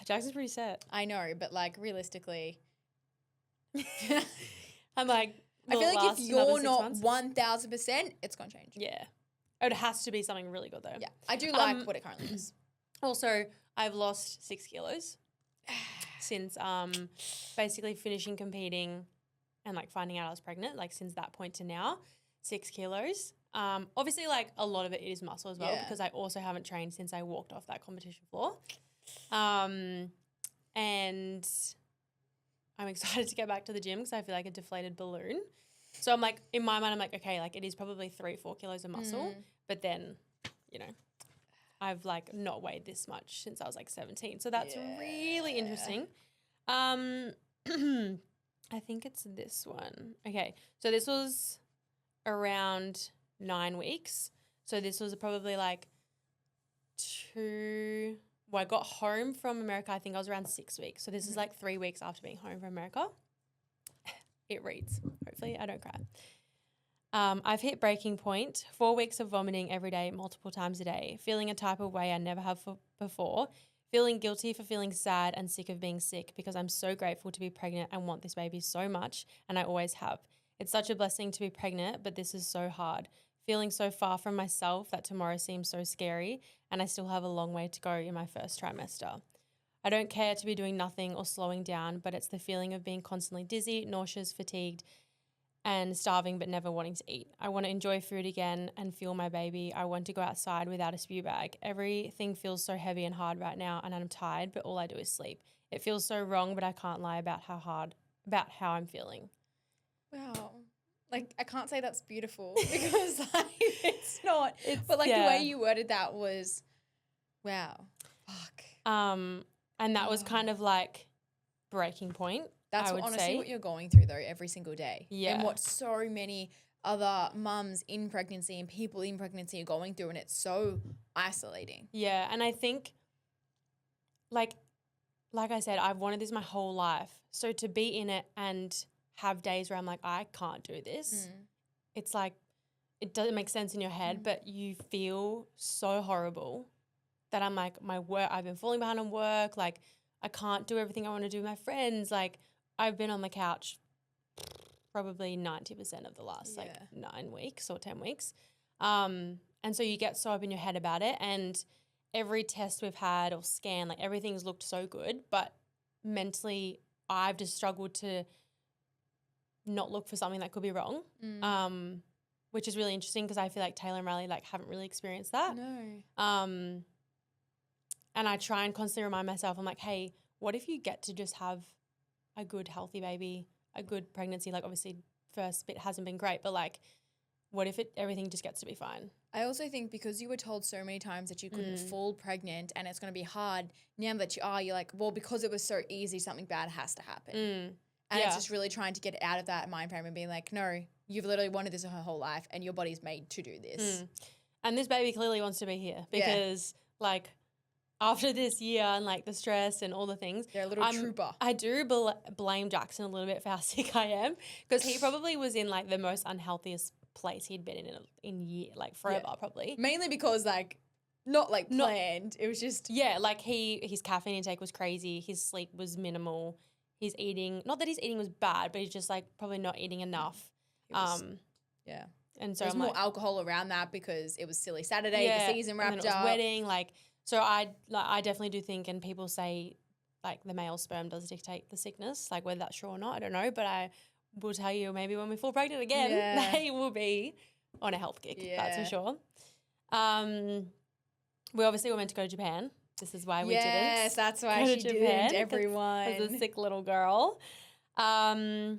Jackson's pretty set. I know, but, like, realistically, I'm like, I feel like if last another you're 6 not months? 1,000%, it's going to change. Yeah. It has to be something really good though. Yeah. I do like what it currently is. Also, I've lost 6 kilos. since basically finishing competing and like finding out I was pregnant, like since that point to now, 6 kilos. Obviously like a lot of it is muscle as well because I also haven't trained since I walked off that competition floor. And I'm excited to get back to the gym because I feel like a deflated balloon. So I'm like, in my mind, I'm like, okay, like it is probably 3-4 kilos of muscle, but then, you know, I've like not weighed this much since I was like 17. So that's really interesting. I think it's this one. Okay. So this was around 9 weeks. So this was probably like I got home from America. I think I was around 6 weeks. So this is like 3 weeks after being home from America. It reads. Hopefully I don't cry. I've hit breaking point, 4 weeks of vomiting every day, multiple times a day, feeling a type of way I never have before, feeling guilty for feeling sad and sick of being sick because I'm so grateful to be pregnant and want this baby so much, and I always have. It's such a blessing to be pregnant, but this is so hard. Feeling so far from myself that tomorrow seems so scary, and I still have a long way to go in my first trimester. I don't care to be doing nothing or slowing down, but it's the feeling of being constantly dizzy, nauseous, fatigued, and starving but never wanting to eat. I want to enjoy food again and feel my baby. I want to go outside without a spew bag. Everything feels so heavy and hard right now, and I'm tired, but all I do is sleep. It feels so wrong, but I can't lie about how I'm feeling. Wow. Like, I can't say that's beautiful because like it's not. But like the way you worded that was, wow. Fuck. And that was kind of like breaking point. That's I would honestly say what you're going through though every single day. Yeah. And what so many other mums in pregnancy and people in pregnancy are going through, and it's so isolating. Yeah. And I think like I said, I've wanted this my whole life. So to be in it and have days where I'm like, I can't do this. It's like, it doesn't make sense in your head, but you feel so horrible that I'm like, I've been falling behind on work. Like I can't do everything I want to do with my friends. Like I've been on the couch probably 90% of the last like 9 weeks or 10 weeks. And so you get so up in your head about it, and every test we've had or scan, like everything's looked so good, but mentally I've just struggled to not look for something that could be wrong, which is really interesting because I feel like Taylor and Riley like haven't really experienced that. No. And I try and constantly remind myself, I'm like, hey, what if you get to just have a good healthy baby, a good pregnancy? Like obviously first bit hasn't been great, but like what if everything just gets to be fine? I also think because you were told so many times that you couldn't fall pregnant and it's going to be hard, now that you are, you're like, well, because it was so easy, something bad has to happen. And it's just really trying to get out of that mind frame and being like, no, you've literally wanted this her whole life and your body's made to do this. And this baby clearly wants to be here because like after this year and like the stress and all the things. They're a little trooper. I do blame Jackson a little bit for how sick I am because he probably was in like the most unhealthiest place he'd been in like forever probably. Mainly because like not like planned. It was just. Yeah, like his caffeine intake was crazy. His sleep was minimal. His eating, not that his eating was bad, but he's just like probably not eating enough. Yeah. And so there's more alcohol around that because it was Silly Saturday, the season wrapped and then it was up. Wedding, like so I definitely do think, and people say like the male sperm does dictate the sickness, like whether that's true or not, I don't know, but I will tell you maybe when we fall pregnant again, they will be on a health kick, that's for sure. We obviously were meant to go to Japan. This is why we didn't. Yes, that's why she didn't, everyone. As a sick little girl. Another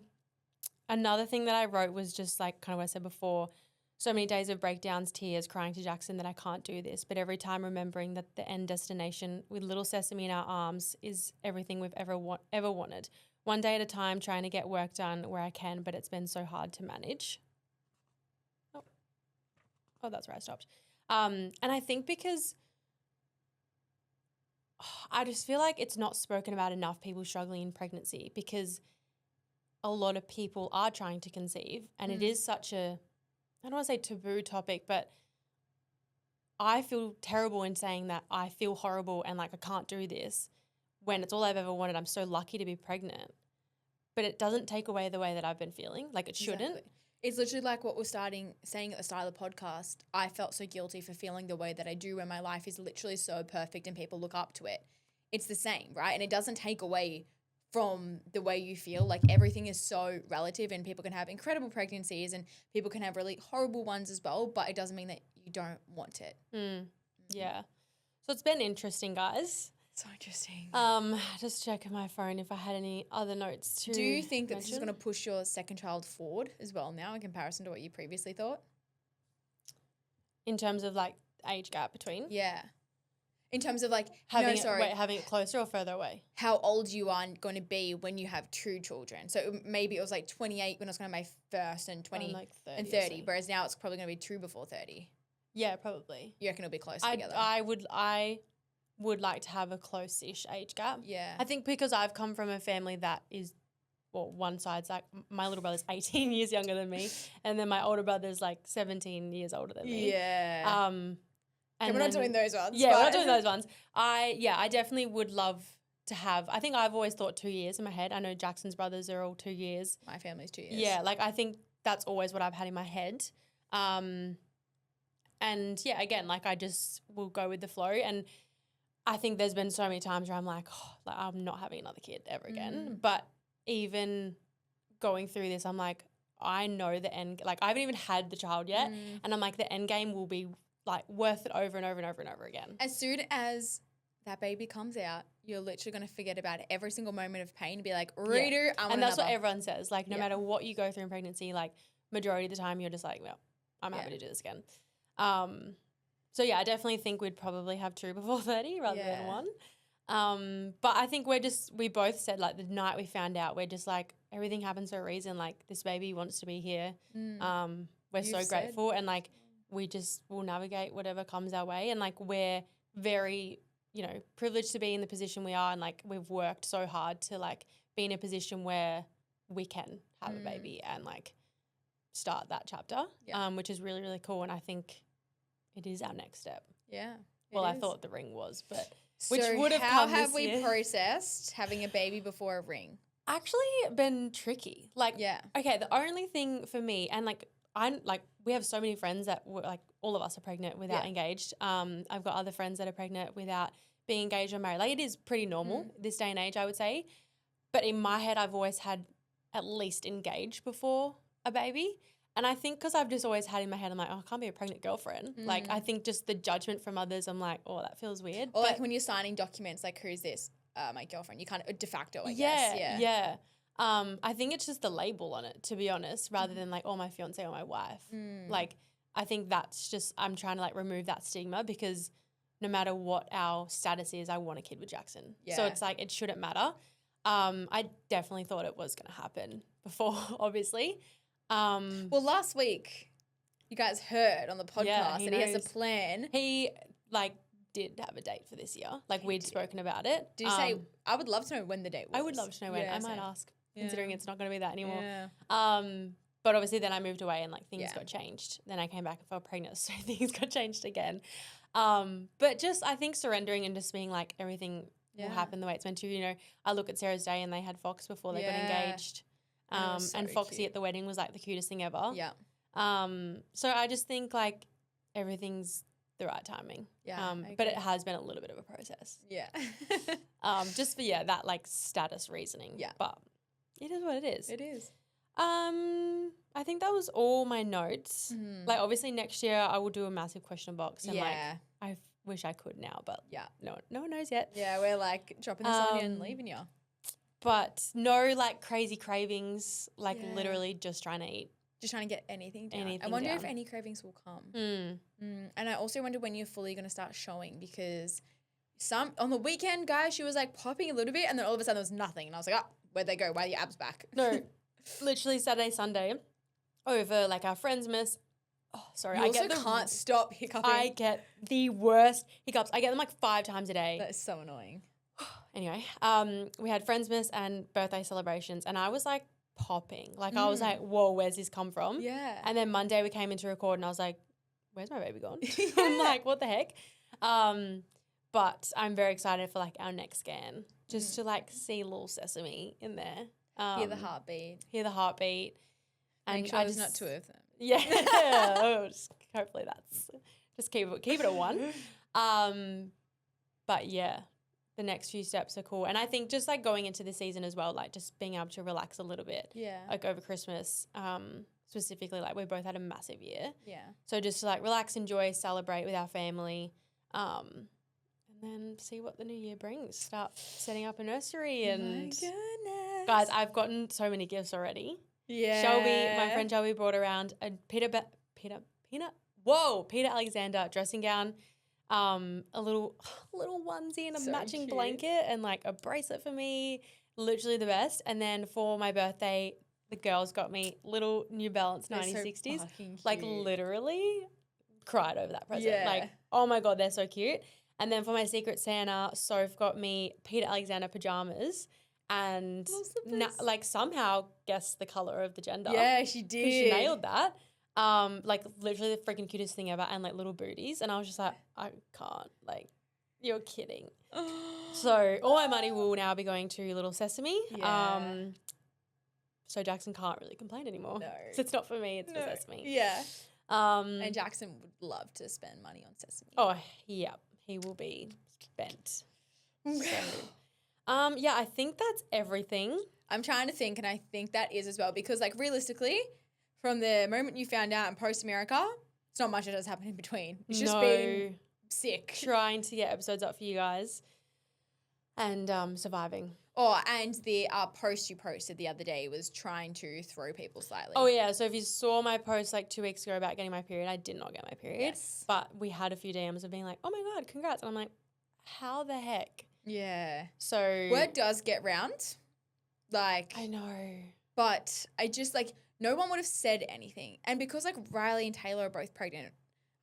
thing that I wrote was just like kind of what I said before, so many days of breakdowns, tears, crying to Jackson that I can't do this, but every time remembering that the end destination with little Sesame in our arms is everything we've ever wanted. One day at a time, trying to get work done where I can, but it's been so hard to manage. Oh, that's where I stopped. And I think because I just feel like it's not spoken about enough, people struggling in pregnancy, because a lot of people are trying to conceive and it is such a, I don't want to say taboo topic, but I feel terrible in saying that I feel horrible and like I can't do this when it's all I've ever wanted. I'm so lucky to be pregnant. But it doesn't take away the way that I've been feeling. Like it shouldn't. Exactly. It's literally like what we're saying at the start of the podcast. I felt so guilty for feeling the way that I do when my life is literally so perfect and people look up to it. it's the same, right? And it doesn't take away from the way you feel. Like everything is so relative, and people can have incredible pregnancies and people can have really horrible ones as well, but it doesn't mean that you don't want it. Yeah. So it's been interesting, guys. So interesting. Just checking my phone if I had any other notes to Do you think that this is mention. going to push your second child forward as well now in comparison to what you previously thought? In terms of like age gap between? Yeah. In terms of like, Having it closer or further away? How old you are going to be when you have two children. So maybe it was like 28 when I was going to have my first and 20 like 30 and 30, whereas now it's probably going to be two before 30. Yeah, probably. You reckon it'll be close together? I would like to have a close-ish age gap. Yeah. I think because I've come from a family that is, well, one side's like my little brother's 18 years younger than me, and then my older brother's like 17 years older than me. Yeah. And we're not doing those ones. Yeah, we're not doing those ones. I definitely would love to have, I think I've always thought 2 years in my head. I know Jackson's brothers are all 2 years. My family's 2 years. Yeah, like I think that's always what I've had in my head. And yeah, again, like I just will go with the flow. And I think there's been so many times where I'm like, I'm not having another kid ever again. But even going through this, I'm like, I know the end, like I haven't even had the child yet. And I'm like, the end game will be like worth it over and over and over and over again. As soon as that baby comes out, you're literally going to forget about every single moment of pain and be like, reader, I want And that's another. what everyone says. Like no matter what you go through in pregnancy, like majority of the time you're just like, well, I'm happy to do this again. So yeah, I definitely think we'd probably have two before 30 rather than one. But I think we both said like the night we found out, we're just like, everything happens for a reason. Like this baby wants to be here. We're so grateful, and like we just will navigate whatever comes our way. And like we're very, privileged to be in the position we are, and like we've worked so hard to like be in a position where we can have a baby and like start that chapter, which is really, really cool. And I think it is our next step. Yeah. Well, I thought the ring was, but so which would have how come have this we year. processed having a baby before a ring? Actually been tricky. Like, okay, the only thing for me, and like we have so many friends that were like, all of us are pregnant without engaged. I've got other friends that are pregnant without being engaged or married. Like it is pretty normal this day and age, I would say. But in my head, I've always had at least engaged before a baby. And I think because I've just always had in my head, I'm like, I can't be a pregnant girlfriend. Like I think just the judgment from others, I'm like, oh, that feels weird. Or like when you're signing documents, like who's this? My girlfriend. You kind of de facto, I guess. Yeah. I think it's just the label on it, to be honest, rather than like, oh, my fiance or my wife. Like I think that's just, I'm trying to like remove that stigma, because no matter what our status is, I want a kid with Jackson. Yeah. So it's like, it shouldn't matter. I definitely thought it was going to happen before, obviously. Well, last week you guys heard on the podcast that he has a plan. He like did have a date for this year. Like we'd spoken about it. Did you say, I would love to know when the date was? I would love to know when. I might ask, considering it's not going to be that anymore. Yeah. But obviously then I moved away and like things got changed. Then I came back and fell pregnant, so things got changed again. But just I think surrendering and just being like everything will happen the way it's meant to. I look at Sarah's day and they had Fox before they got engaged. And Foxy cute at the wedding was like the cutest thing ever. Yeah. So I just think like everything's the right timing. Yeah. But it has been a little bit of a process. Yeah. Just for that like status reasoning. Yeah. But it is what it is. It is. I think that was all my notes. Like obviously next year I will do a massive question box, and like I wish I could now, but no one knows yet. Yeah, we're like dropping this on you and leaving you. But no like crazy cravings, like literally just trying to eat. Just trying to get anything down. I wonder if any cravings will come. And I also wonder when you're fully going to start showing, because on the weekend, guys, she was like popping a little bit, and then all of a sudden there was nothing. And I was like, where'd they go? Why are your abs back? No, literally Saturday, Sunday, over like our friends miss. Oh, sorry. I can't stop hiccuping. I get the worst hiccups. I get them like 5 times a day. That is so annoying. Anyway, we had Friendsmas and birthday celebrations, and I was like popping. Like I was like, whoa, where's this come from? Yeah. And then Monday we came in to record, and I was like, where's my baby gone? I'm like, what the heck? But I'm very excited for like our next scan, just to like see little Sesame in there. Hear the heartbeat. And make sure there's not 2 of them. Yeah. Hopefully that's just keep it at 1. But yeah. the next few steps are cool. And I think just like going into the season as well, like just being able to relax a little bit. Yeah. Like over Christmas, specifically, like we both had a massive year. Yeah. So just to like relax, enjoy, celebrate with our family. And then see what the new year brings. Start setting up a nursery and my goodness. guys, I've gotten so many gifts already. Yeah. Shelby, my friend Shelby brought around a Peter Alexander dressing gown, a little onesie and a So matching cute. blanket and like a bracelet for me. Literally the best. And then for my birthday, the girls got me little New Balance They're 9060s. so fucking Like cute. literally cried over that present. Yeah. Like, oh my God, they're so cute. And then for my Secret Santa, Soph got me Peter Alexander pajamas and like somehow guessed the color of the gender. Yeah, she did. Because she nailed that. Like literally the freaking cutest thing ever, and like little booties. And I was just like, I can't. Like, you're kidding. So all my money will now be going to Little Sesame. Yeah. So Jackson can't really complain anymore. No. So it's not for me, it's for Sesame. Yeah. And And Jackson would love to spend money on Sesame. oh yeah, he will be spent. Yeah, I think that's everything. I'm trying to think, and I think that is as well, because like realistically, from the moment you found out in post-America, it's not much that has happened in between. It's just been sick. Trying to get episodes up for you guys and surviving. Oh, and the post you posted the other day was trying to throw people slightly. Oh yeah, so if you saw my post like 2 weeks ago about getting my period, I did not get my period. Yes. But we had a few DMs of being like, oh my God, congrats. And I'm like, how the heck? Yeah. So Word does get round. Like, I know. But I just like, no one would have said anything. And because like Riley and Taylor are both pregnant,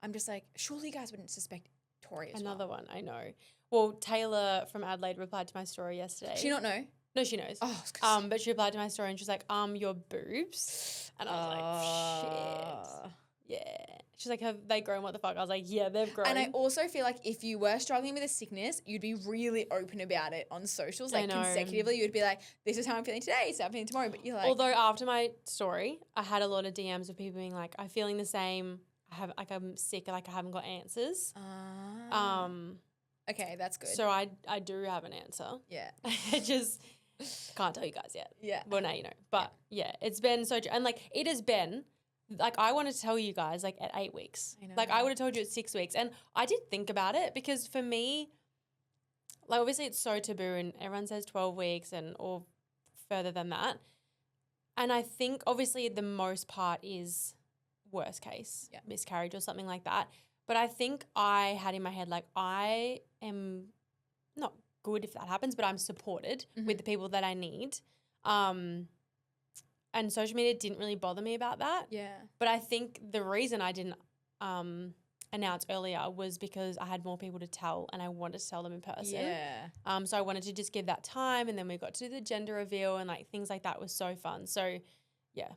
I'm just like, surely you guys wouldn't suspect Tori as Another well. one, I know. Well, Taylor from Adelaide replied to my story yesterday. Does she not know? No, she knows. Oh, it's 'cause- But she replied to my story and she's like, your boobs. And I was like, shit. Yeah. She's like, have they grown? What the fuck? I was like, yeah, they've grown. And I also feel like if you were struggling with a sickness, you'd be really open about it on socials. Like consecutively, you'd be like, this is how I'm feeling today, so I'm feeling tomorrow. But you're like, although after my story, I had a lot of DMs of people being like, I'm feeling the same. I'm sick, like I haven't got answers. okay, that's good. So I do have an answer. Yeah. I just can't tell you guys yet. Yeah. Well, now you know. But yeah, it's been so, and like it has been, like I wanted to tell you guys like at 8 weeks. I know. Like I would have told you at 6 weeks. And I did think about it because for me, like obviously it's so taboo and everyone says 12 weeks and or further than that. And I think obviously the most part is worst case, miscarriage or something like that. But I think I had in my head like I am not good if that happens, but I'm supported with the people that I need. And social media didn't really bother me about that. Yeah. But I think the reason I didn't announce earlier was because I had more people to tell and I wanted to tell them in person. Yeah. So I wanted to just give that time, and then we got to do the gender reveal and like things like that was so fun. So yeah,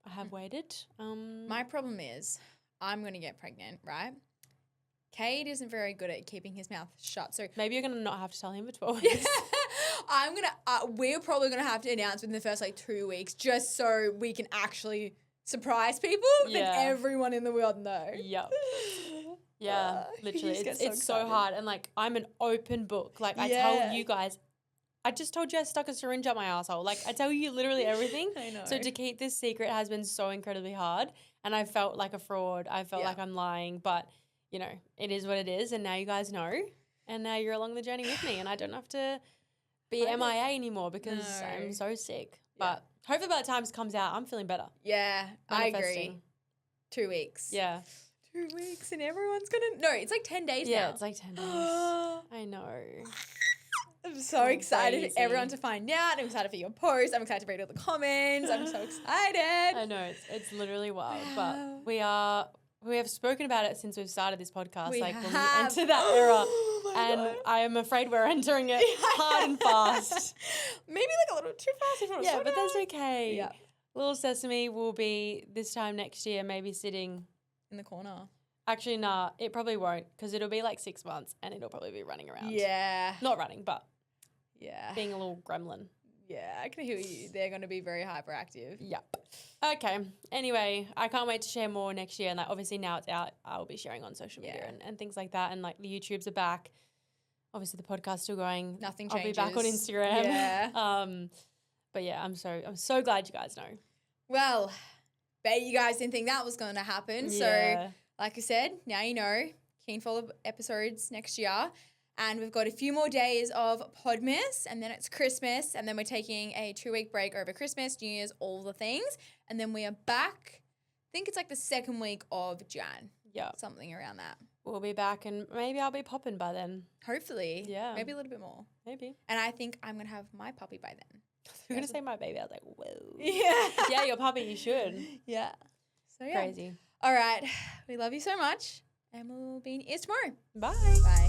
I have waited. My problem is I'm going to get pregnant, right? Cade isn't very good at keeping his mouth shut. So maybe you're going to not have to tell him for 12 weeks. we're probably going to have to announce within the first like 2 weeks just so we can actually surprise people and everyone in the world know. Yep. Yeah, literally. It's so hard. And like, I'm an open book. Like I tell you guys, I just told you I stuck a syringe up my asshole. Like I tell you literally everything. I know. So to keep this secret has been so incredibly hard. And I felt like a fraud. I felt like I'm lying, but you know, it is what it is. And now you guys know. And now you're along the journey with me. And I don't have to be MIA anymore because I'm so sick. But hopefully by the time this comes out, I'm feeling better. Yeah, I agree. 2 weeks. Yeah. 2 weeks and everyone's going to... No, it's like 10 days now. Yeah, it's like 10 days. I know. I'm so excited for everyone to find out. I'm excited for your post. I'm excited to read all the comments. I'm so excited. I know. It's literally wild. But we have spoken about it since we've started this podcast. When we enter that era. God. I am afraid we're entering it hard and fast. Maybe like a little too fast. Yeah, but that's okay. Yeah. Little Sesame will be this time next year maybe sitting in the corner. Actually, nah, it probably won't because it'll be like 6 months and it'll probably be running around. Yeah. Not running, but being a little gremlin. Yeah, I can hear you. They're going to be very hyperactive. Yep. Okay. Anyway, I can't wait to share more next year. And like obviously now it's out, I'll be sharing on social media and things like that. And like the YouTubes are back. obviously the podcast's still going. Nothing I'll changes. be back on Instagram. Yeah. But yeah, I'm so glad you guys know. Well, bet you guys didn't think that was going to happen. Yeah. So, like I said, now you know. Keen for the episodes next year. And we've got a few more days of Podmas, and then it's Christmas, and then we're taking a 2-week break over Christmas, New Year's, all the things. And then we are back. I think it's like the second week of Jan. Yeah. Something around that. We'll be back, and maybe I'll be popping by then. Hopefully. Yeah. Maybe a little bit more. Maybe. And I think I'm going to have my puppy by then. You're going to say my baby. I was like, whoa. Yeah. Yeah, your puppy, you should. Yeah. So, yeah. Crazy. All right. We love you so much. And we'll be in ears tomorrow. Bye. Bye.